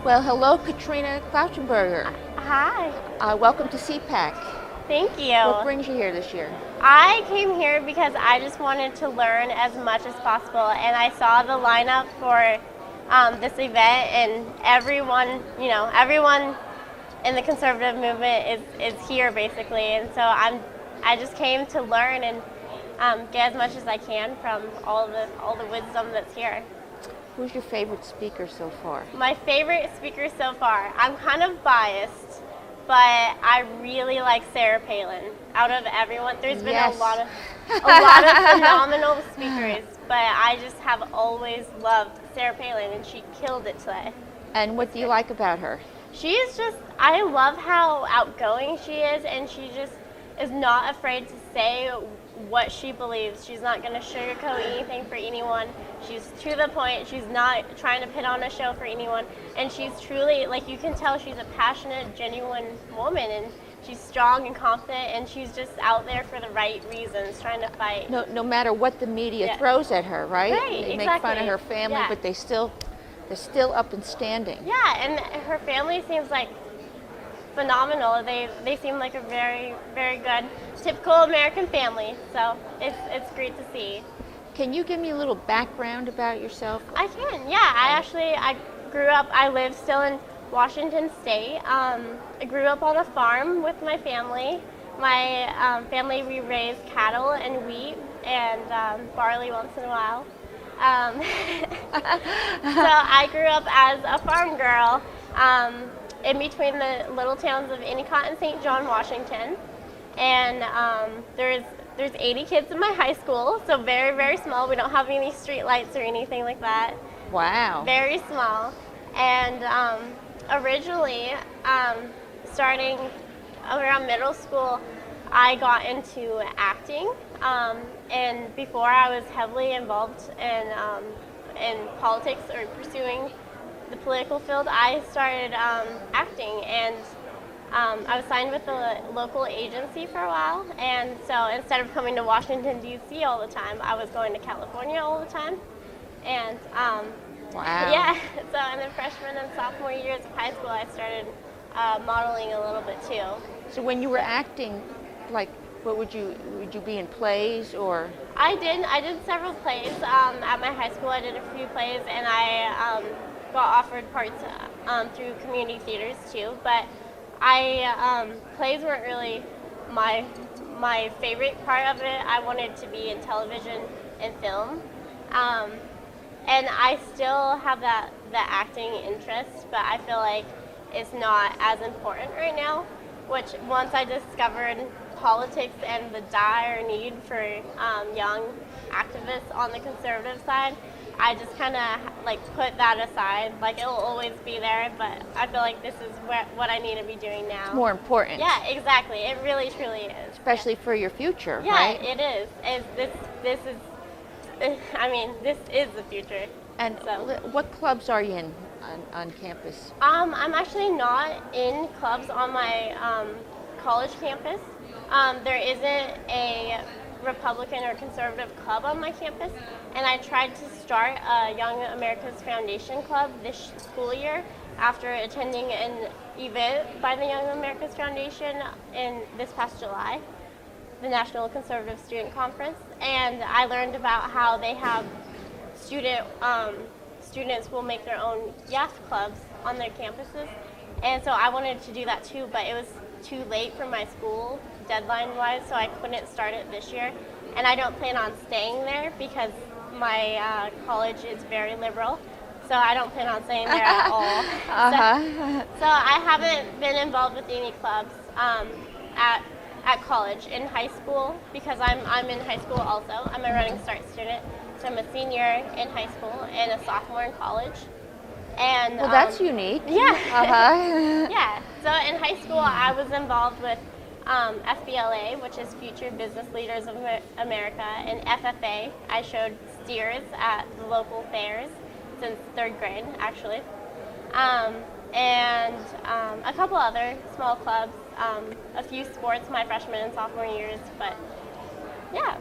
Well, hello, Katrina Lautenschlager. Hi. Welcome to CPAC. Thank you. What brings you here this year? I came here because I just wanted to learn as much as possible, and I saw the lineup for this event, and everyone in the conservative movement is here basically, and so I just came to learn and get as much as I can from all the wisdom that's here. Who's your favorite speaker so far? My favorite speaker so far, I'm kind of biased, but I really like Sarah Palin. Out of everyone, there's been Yes. a lot of phenomenal speakers, but I just have always loved Sarah Palin, and she killed it today. And what do you like about her? I love how outgoing she is, and she just is not afraid to say what she believes. She's not going to sugarcoat anything for anyone. She's to the point. She's not trying to put on a show for anyone. And she's truly, you can tell she's a passionate, genuine woman, and she's strong and confident, and she's just out there for the right reasons, trying to fight. No matter what the media throws at her, right? Right, They make fun of exactly. her family, Yeah. but they're still up and standing. Yeah, and her family seems like phenomenal. They seem like a very, very good, typical American family. So it's great to see. Can you give me a little background about yourself? I can, yeah. I grew up. I live still in Washington State. I grew up on a farm with my family. My family, we raise cattle and wheat and barley once in a while. So I grew up as a farm girl in between the little towns of Endicott and St. John, Washington. And there's 80 kids in my high school, so very, very small. We don't have any street lights or anything like that. Wow. Very small. And originally, starting around middle school, I got into acting. And before I was heavily involved in politics or pursuing the political field, I started acting, and I was signed with a local agency for a while, and so instead of coming to Washington, D.C. all the time, I was going to California all the time. And Wow. yeah, so in the freshman and sophomore years of high school, I started modeling a little bit too. So when you were acting, what would you be in plays or? I did several plays at my high school. I did a few plays, and I got offered parts through community theaters too. But plays weren't really my favorite part of it. I wanted to be in television and film, and I still have that acting interest, but I feel like it's not as important right now. Which once I discovered politics and the dire need for young activists on the conservative side, I just kind of put that aside. It'll always be there, but I feel like this is what I need to be doing now. It's more important. Yeah, exactly. It really, truly is. Especially for your future, yeah, right? it is. This is the future. And So. what clubs are you in on campus? I'm actually not in clubs on my college campus. There isn't a Republican or conservative club on my campus, and I tried to start a Young America's Foundation Club this school year after attending an event by the Young America's Foundation in this past July, the National Conservative Student Conference, and I learned about how they have students will make their own yacht clubs on their campuses, and so I wanted to do that too, but it was too late for my school deadline-wise, so I couldn't start it this year, and I don't plan on staying there because my college is very liberal, so I don't plan on staying there at all. So I haven't been involved with any clubs at college. In high school, because I'm in high school also. I'm a Running Start student, so I'm a senior in high school and a sophomore in college. And Well, that's unique. yeah. Yeah. So in high school, I was involved with FBLA, which is Future Business Leaders of America, and FFA. I showed steers at the local fairs since third grade, actually. And a couple other small clubs, a few sports my freshman and sophomore years, but yeah.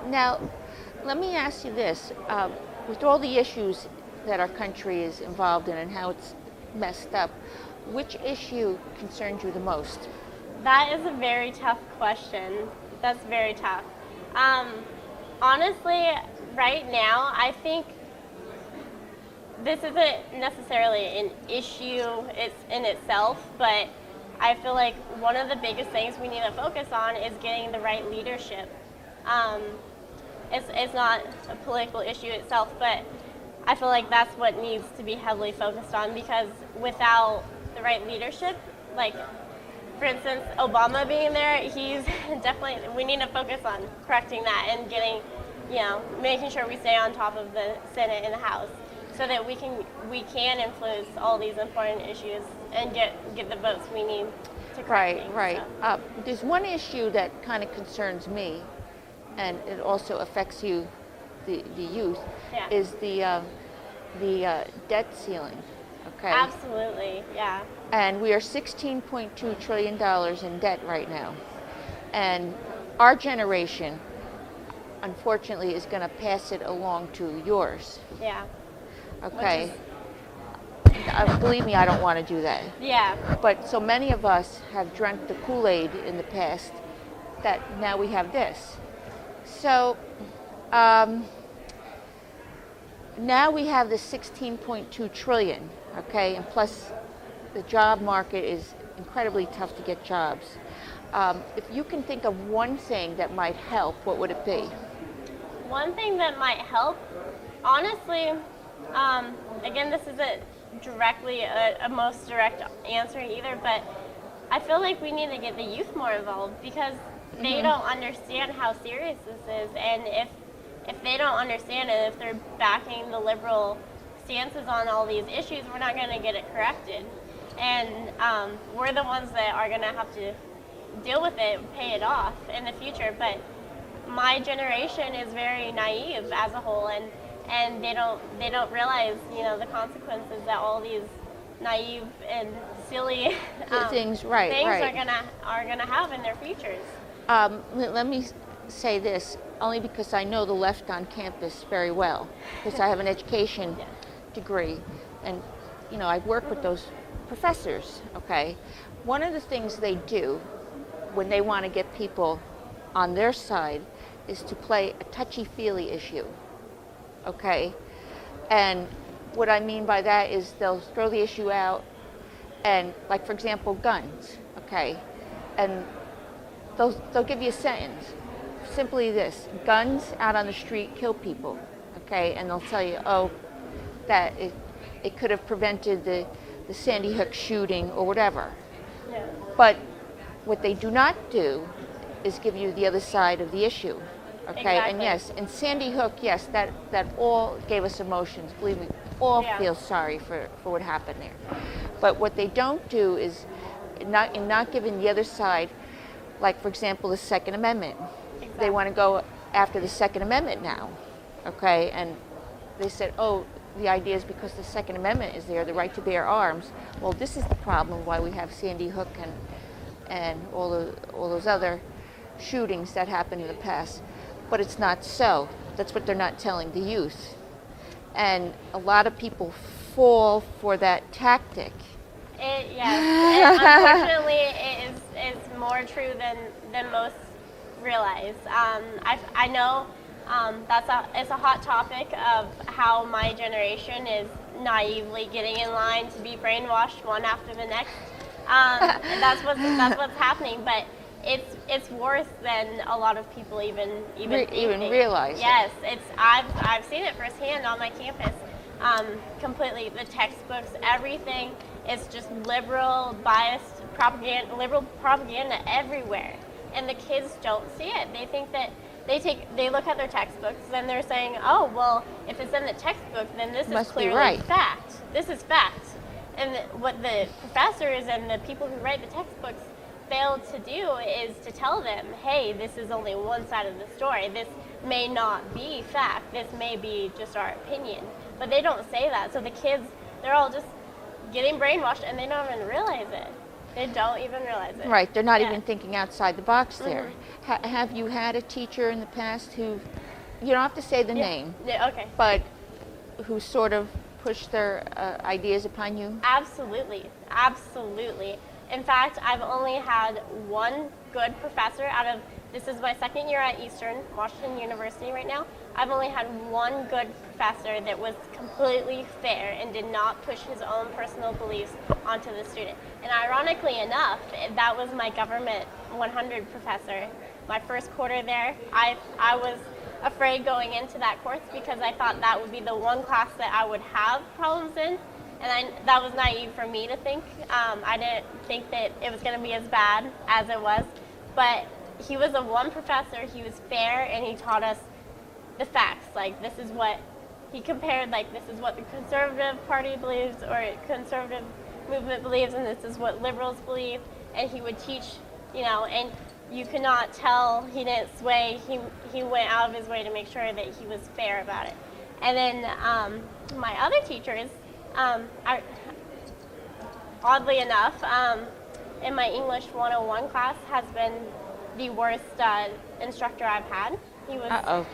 Now, let me ask you this. With all the issues that our country is involved in and how it's messed up. Which issue concerns you the most? That is a very tough question. That's very tough. Honestly, right now, I think this isn't necessarily an issue in itself, but I feel like one of the biggest things we need to focus on is getting the right leadership. It's not a political issue itself, but I feel like that's what needs to be heavily focused on, because without the right leadership, like, for instance, Obama being there, he's definitely, we need to focus on correcting that and getting, making sure we stay on top of the Senate and the House so that we can influence all these important issues and get the votes we need to correct things. Right. There's one issue that kind of concerns me, and it also affects you, the youth, Yeah. is the debt ceiling. Okay. Absolutely, yeah. And we are $16.2 trillion in debt right now. And our generation, unfortunately, is going to pass it along to yours. Yeah. Okay. Believe me, I don't want to do that. Yeah. But so many of us have drank the Kool-Aid in the past that now we have this. So now we have the 16.2 trillion, okay, and plus the job market is incredibly tough to get jobs. If you can think of one thing that might help, what would it be? One thing that might help, honestly, again, this isn't directly a most direct answer either, but I feel like we need to get the youth more involved, because they don't understand how serious this is, and if they don't understand it, if they're backing the liberal stances on all these issues, we're not going to get it corrected. And we're the ones that are going to have to deal with it, pay it off in the future. But my generation is very naive as a whole, and they don't realize, the consequences that all these naive and silly things are gonna have in their futures. Let me say this, only because I know the left on campus very well, because I have an education degree, and I've worked with those professors. Okay, one of the things they do when they want to get people on their side is to play a touchy-feely issue. Okay, and what I mean by that is they'll throw the issue out, and like, for example, guns. Okay, and they'll give you a sentence, simply this: guns out on the street kill people. Okay, and they'll tell you, that it could have prevented the Sandy Hook shooting or whatever. Yeah. But what they do not do is give you the other side of the issue. Okay, Exactly. and yes, in Sandy Hook, yes, that all gave us emotions. Believe me, all feel sorry for what happened there. But what they don't do is in not giving the other side, like, for example, the Second Amendment. Exactly. They want to go after the Second Amendment now. Okay, and they said, the idea is because the Second Amendment is there, the right to bear arms. Well, this is the problem why we have Sandy Hook and all those other shootings that happened in the past. But it's not so. That's what they're not telling the youth. And a lot of people fall for that tactic. Yes, unfortunately, it is more true than most realize. I know it's a hot topic of how my generation is naively getting in line to be brainwashed one after the next. And that's what's happening, but it's worse than a lot of people even realize. Yes, I've seen it firsthand on my campus. Completely, the textbooks, everything is just liberal biased propaganda everywhere, and the kids don't see it. They think that they look at their textbooks and they're saying, oh, well, if it's in the textbook, then this is clearly fact. This is fact. And what the professors and the people who write the textbooks fail to do is to tell them, hey, this is only one side of the story. This may not be fact. This may be just our opinion. But they don't say that. So the kids, they're all just getting brainwashed, and they don't even realize it. They don't even realize it. Right. They're not even thinking outside the box there. Have you had a teacher in the past who, you don't have to say the name, Yeah, okay. but who sort of push their ideas upon you? Absolutely, absolutely. In fact, I've only had one good professor out of, this is my second year at Eastern Washington University right now. I've only had one good professor that was completely fair and did not push his own personal beliefs onto the student. And ironically enough, that was my Government 100 professor. My first quarter there, I was afraid going into that course because I thought that would be the one class that I would have problems in. And that was naive for me to think. I didn't think that it was going to be as bad as it was. But he was a one professor, he was fair, and he taught us the facts. Like, this is what he compared, like, this is what the Conservative Party believes, or Conservative movement believes, and this is what liberals believe. And he would teach, and you could not tell he didn't sway. He went out of his way to make sure that he was fair about it. And then my other teachers, oddly enough, in my English 101 class has been the worst instructor I've had. He was. Uh-oh.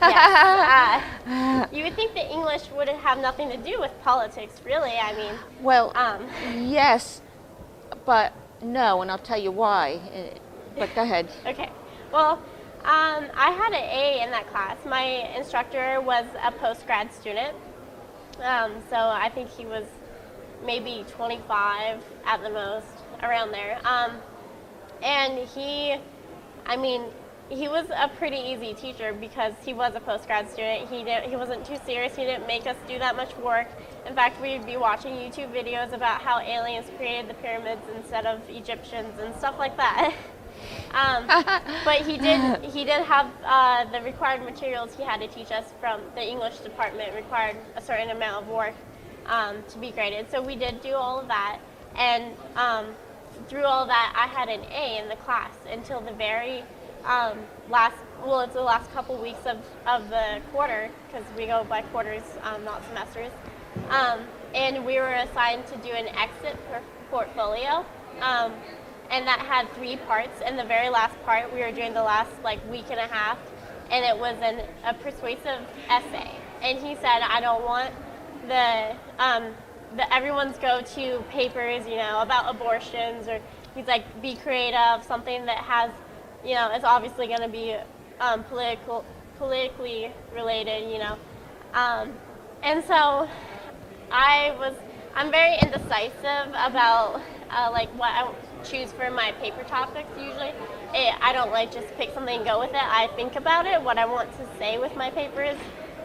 Yes. You would think that English would have nothing to do with politics, really. I mean. Well, yes, but no, and I'll tell you why. But go ahead. Okay. Well, I had an A in that class. My instructor was a post-grad student. So I think he was maybe 25 at the most, around there. And he was a pretty easy teacher because he was a post-grad student. He wasn't too serious. He didn't make us do that much work. In fact, we'd be watching YouTube videos about how aliens created the pyramids instead of Egyptians and stuff like that. But he did have the required materials he had to teach us from the English department required a certain amount of work to be graded. So we did do all of that, and through all that, I had an A in the class until the very it's the last couple weeks of the quarter, because we go by quarters, not semesters. And we were assigned to do an exit portfolio. And that had 3 parts. And the very last part, we were doing the last week and a half, and it was a persuasive essay. And he said, I don't want the everyone's go-to papers, about abortions, or he's like, be creative, something that has, it's obviously going to be politically related, And so I'm very indecisive about what I choose for my paper topics usually. I don't just pick something and go with it. I think about it, what I want to say with my papers,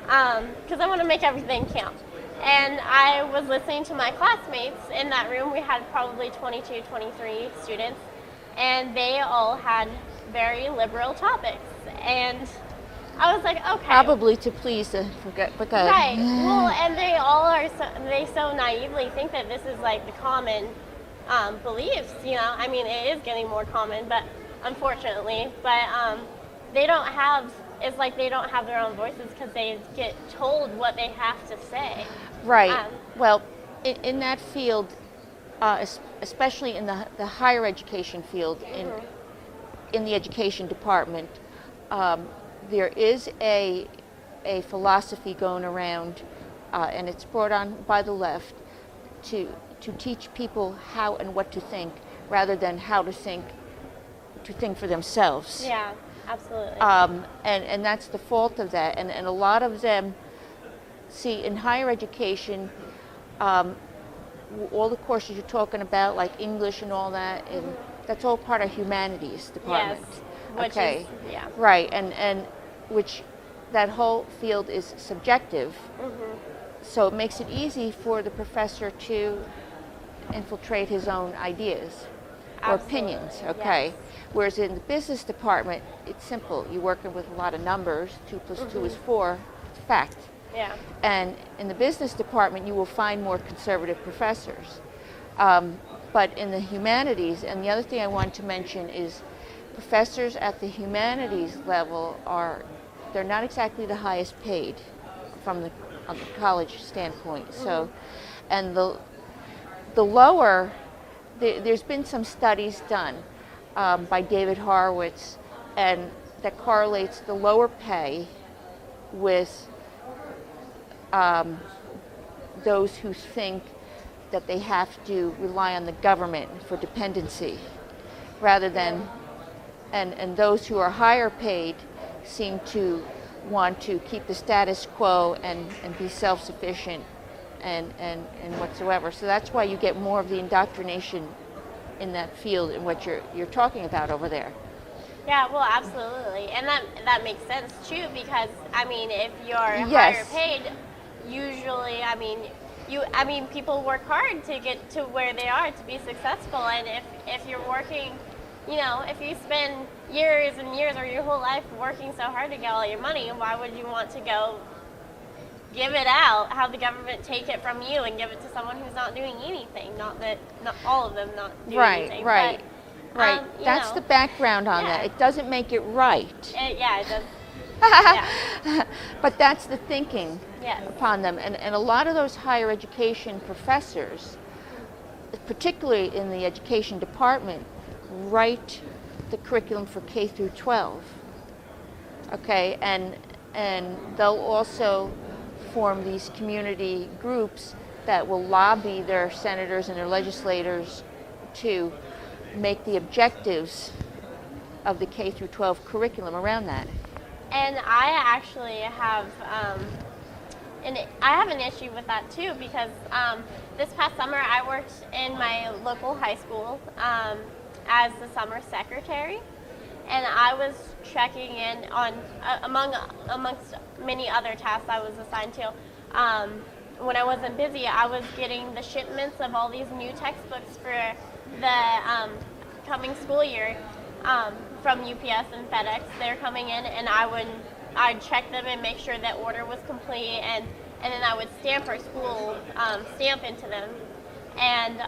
because I want to make everything count. And I was listening to my classmates in that room. We had probably 22, 23 students, and they all had very liberal topics. And I was like, okay. Probably to please the but go ahead. Right. Well, and they all they so naively think that this is the common beliefs, I mean, it is getting more common, but unfortunately, they don't have, they don't have their own voices because they get told what they have to say. Right. Well, in that field, especially in the higher education field, in the education department, there is a philosophy going around, and it's brought on by the left to teach people how and what to think, rather than how to think for themselves. Yeah, absolutely. And that's the fault of that. And a lot of them, see, in higher education, all the courses you're talking about, like English and all that, and that's all part of humanities department. Yes, which okay. is, yeah. Right, and which that whole field is subjective. So it makes it easy for the professor to infiltrate his own ideas or opinions, okay? Yes. Whereas in the business department, it's simple. You're working with a lot of numbers. 2 + 2 is 4. It's fact. Yeah. And in the business department, you will find more conservative professors. But in the humanities, and the other thing I want to mention is professors at the humanities level they're not exactly the highest paid from the college standpoint. So, and the lower, there's been some studies done by David Horowitz, and that correlates the lower pay with those who think that they have to rely on the government for dependency, rather than, and those who are higher paid seem to want to keep the status quo and be self-sufficient and whatsoever. So that's why you get more of the indoctrination in that field in what you're talking about over there. Yeah, well, absolutely, and that makes sense too, because I mean, if you're Yes. higher paid, usually, I mean, people work hard to get to where they are to be successful, and if you're working, you know, if you spend years and years or your whole life working so hard to get all your money, why would you want to go give it out, have the government take it from you and give it to someone who's not doing anything? Not all of them not doing anything. Right. But, That's the background on that. It doesn't make it right. It does. Yeah. But that's the thinking Yes. upon them. And a lot of those higher education professors, particularly in the education department, write the curriculum for K through 12. Okay, and they'll also form these community groups that will lobby their senators and their legislators to make the objectives of the K through 12 curriculum around that. And I actually have, I have an issue with that too, because this past summer I worked in my local high school as the summer secretary, and I was checking in on amongst many other tasks I was assigned to. When I wasn't busy, I was getting the shipments of all these new textbooks for the coming school year from UPS and FedEx. They're coming in, and I'd check them and make sure that order was complete, and then I would stamp our school stamp into them. And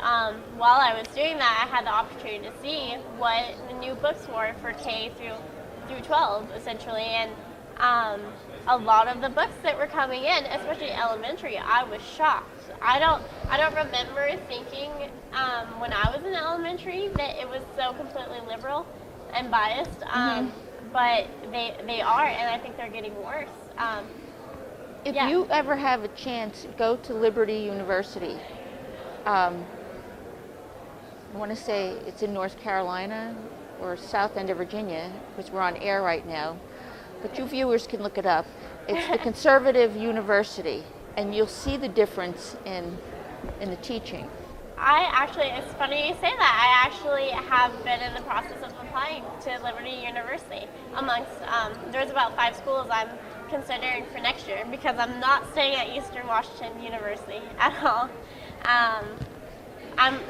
while I was doing that, I had the opportunity to see what the new books were for K through 12, essentially. And a lot of the books that were coming in, especially elementary, I was shocked. I don't remember thinking when I was in elementary that it was so completely liberal and biased. But they are, and I think they're getting worse. If you ever have a chance, go to Liberty University. I want to say it's in North Carolina or south end of Virginia, because we're on air right now. But you viewers can look it up. It's the conservative university, and you'll see the difference in the teaching. It's funny you say that. I actually have been in the process of applying to Liberty University. There's about 5 schools I'm considering for next year, because I'm not staying at Eastern Washington University at all.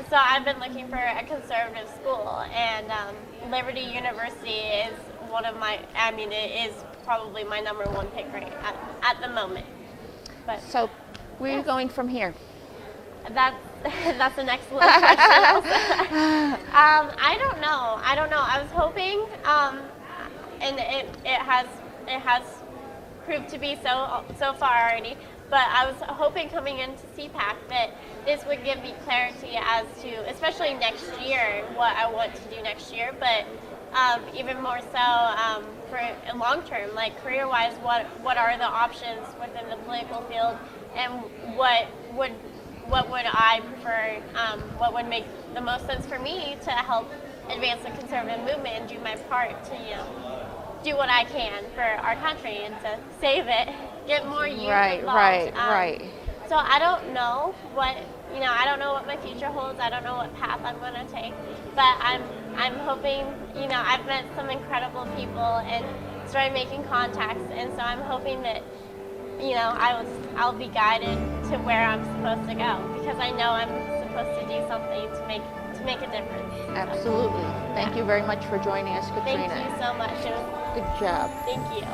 So I've been looking for a conservative school, and Liberty University is it is probably my number 1 pick right at the moment. But So where are you going from here? that's an excellent question. I don't know. I was hoping, and it has proved to be so far already. But I was hoping coming into CPAC that this would give me clarity as to, especially next year, what I want to do next year. But even more so for long term, like career-wise, what are the options within the political field, and what would I prefer? What would make the most sense for me to help advance the conservative movement and do my part to do what I can for our country and to save it, get more youth involved. Right. So I don't know what my future holds. I don't know what path I'm going to take, but I'm hoping. I've met some incredible people and started making contacts, and so I'm hoping that I'll be guided to where I'm supposed to go, because I know I'm supposed to do something to make a difference. Absolutely. Thank you very much for joining us, Katrina. Thank you so much. Good job. Thank you.